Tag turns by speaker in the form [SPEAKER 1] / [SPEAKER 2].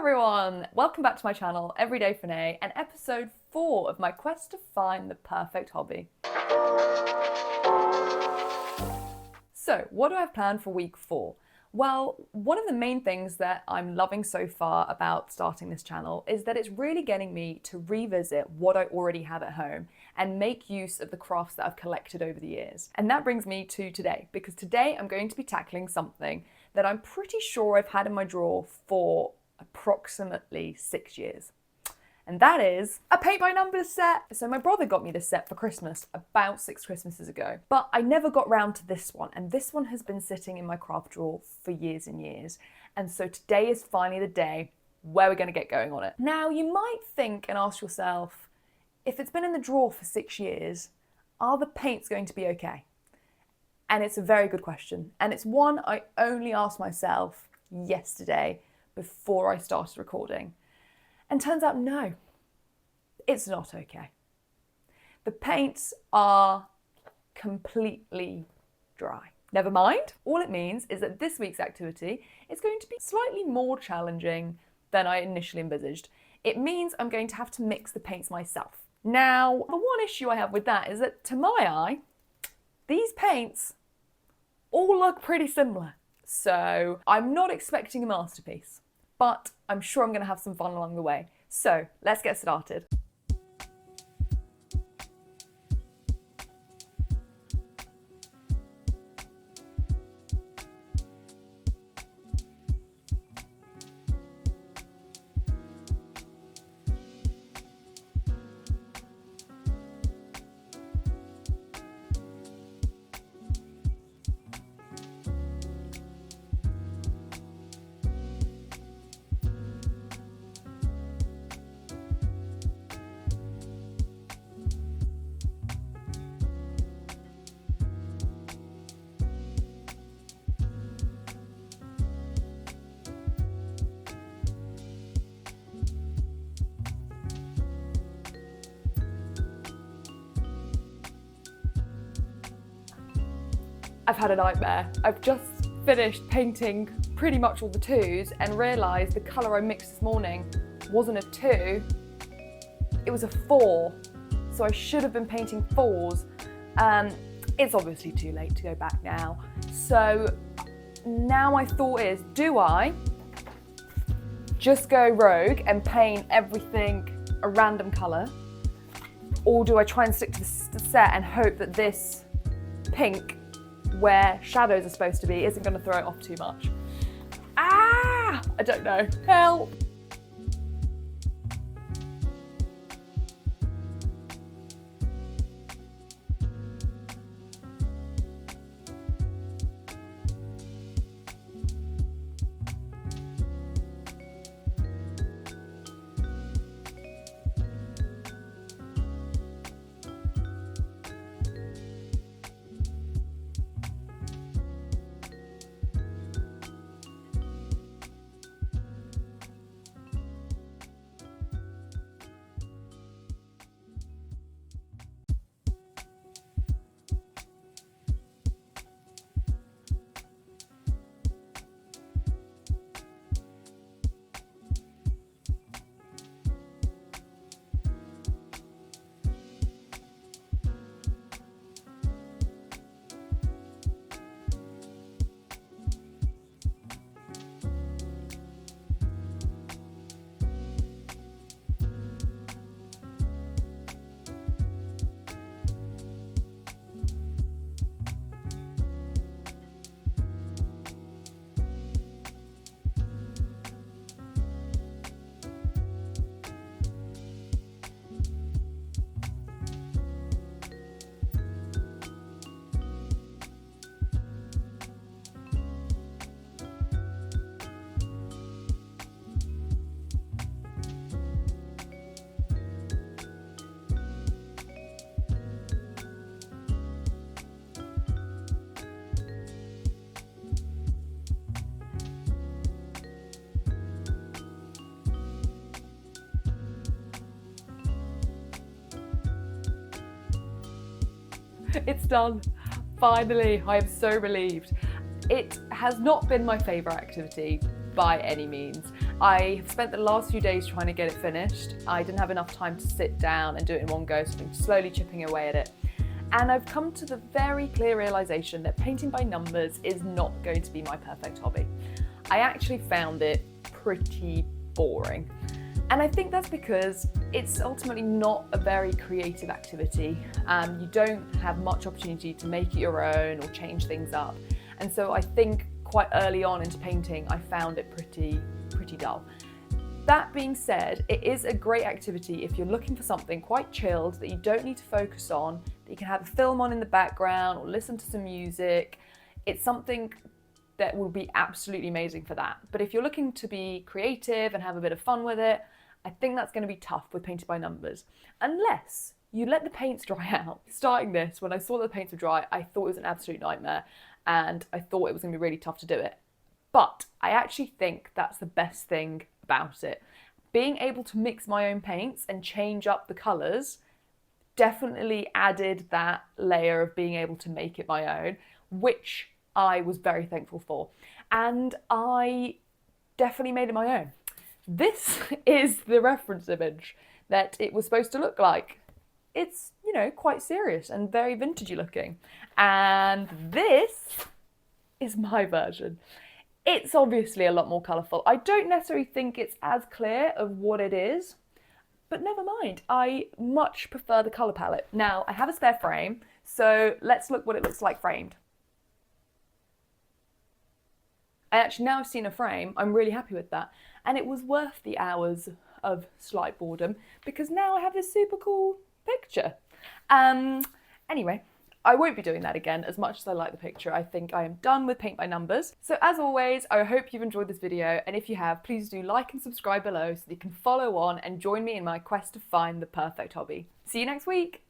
[SPEAKER 1] everyone! Welcome back to my channel, Everyday Frannay, and episode 4 of my quest to find the perfect hobby. So, what do I have planned for week 4? Well, one of the main things that I'm loving so far about starting this channel is that it's really getting me to revisit what I already have at home and make use of the crafts that I've collected over the years. And that brings me to today, because today I'm going to be tackling something that I'm pretty sure I've had in my drawer for approximately 6 years. And that is a paint by numbers set. So my brother got me this set for Christmas about 6 Christmases ago, but I never got round to this one. And this one has been sitting in my craft drawer for years and years. And so today is finally the day where we're going to get going on it. Now you might think and ask yourself, if it's been in the drawer for 6 years, are the paints going to be okay? And it's a very good question. And it's one I only asked myself yesterday before I started recording. And turns out, no, it's not okay. The paints are completely dry. Never mind. All it means is that this week's activity is going to be slightly more challenging than I initially envisaged. It means I'm going to have to mix the paints myself. Now, the one issue I have with that is that to my eye, these paints all look pretty similar. So I'm not expecting a masterpiece, but I'm sure I'm going to have some fun along the way. So let's get started. I've had a nightmare. I've just finished painting pretty much all the 2s and realised the colour I mixed this morning wasn't a 2, it was a 4. So I should have been painting 4s. It's obviously too late to go back now. So now my thought is, do I just go rogue and paint everything a random colour? Or do I try and stick to the set and hope that this pink where shadows are supposed to be isn't going to throw it off too much? I don't know. Help! It's done. Finally, I am so relieved. It has not been my favourite activity by any means. I have spent the last few days trying to get it finished. I didn't have enough time to sit down and do it in one go, so I've been slowly chipping away at it. And I've come to the very clear realization that painting by numbers is not going to be my perfect hobby. I actually found it pretty boring. And I think that's because it's ultimately not a very creative activity. You don't have much opportunity to make it your own or change things up. And so I think quite early on into painting, I found it pretty dull. That being said, it is a great activity if you're looking for something quite chilled that you don't need to focus on, that you can have a film on in the background or listen to some music. It's something that will be absolutely amazing for that. But if you're looking to be creative and have a bit of fun with it, I think that's going to be tough with painting by numbers, unless you let the paints dry out. Starting this, when I saw that the paints were dry, I thought it was an absolute nightmare and I thought it was going to be really tough to do it. But I actually think that's the best thing about it. Being able to mix my own paints and change up the colours definitely added that layer of being able to make it my own, which I was very thankful for. And I definitely made it my own. This is the reference image that it was supposed to look like. It's, you know, quite serious and very vintagey looking. And this is my version. It's obviously a lot more colourful. I don't necessarily think it's as clear of what it is, but never mind. I much prefer the colour palette. Now, I have a spare frame, so let's look what it looks like framed. I actually, now I've seen a frame, I'm really happy with that. And it was worth the hours of slight boredom because now I have this super cool picture. Anyway, I won't be doing that again as much as I like the picture. I think I am done with paint by numbers. So as always, I hope you've enjoyed this video. And if you have, please do like and subscribe below so that you can follow on and join me in my quest to find the perfect hobby. See you next week.